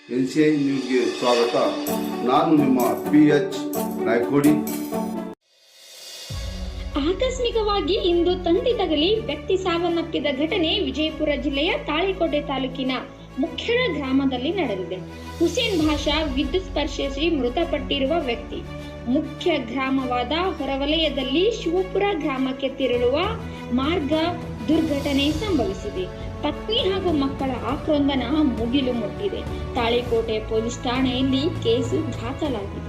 NCI ನ್ಯೂಸ್ಗೆ ಸ್ವಾಗತ. ನಾನು ನಿಮ್ಮ PH ನಾಯ್ಕೋಡಿ. ಆಕಸ್ಮಿಕವಾಗಿ ಇಂದು ತಂತಿ ತಗಲಿ ವ್ಯಕ್ತಿ ಸಾವನ್ನಪ್ಪಿದ ಘಟನೆ ವಿಜಯಪುರ ಜಿಲ್ಲೆಯ ತಾಳಿಕೋಟೆ ತಾಲೂಕಿನ ಮುಖ್ಯಳ ಗ್ರಾಮದಲ್ಲಿ ನಡೆದಿದೆ. ಹುಸೇನ್ ಭಾಷಾ ವಿದ್ಯುತ್ ಸ್ಪರ್ಶಿಸಿ ಮೃತಪಟ್ಟಿರುವ ವ್ಯಕ್ತಿ ಮುಖ್ಯ ಗ್ರಾಮವಾದ ಹೊರವಲಯದಲ್ಲಿ ಶಿವಪುರ ಗ್ರಾಮಕ್ಕೆ ತೆರಳುವ ಮಾರ್ಗ ದುರ್ಘಟನೆ ಸಂಭವಿಸಿದೆ. ಪತ್ನಿ ಹಾಗೂ ಮಕ್ಕಳ ಆಕ್ರಂದನ ಮುಗಿಲು ಮುಟ್ಟಿದೆ. ತಾಳಿಕೋಟೆ ಪೊಲೀಸ್ ಠಾಣೆಯಲ್ಲಿ ಕೇಸು ದಾಖಲಾಗಿದೆ.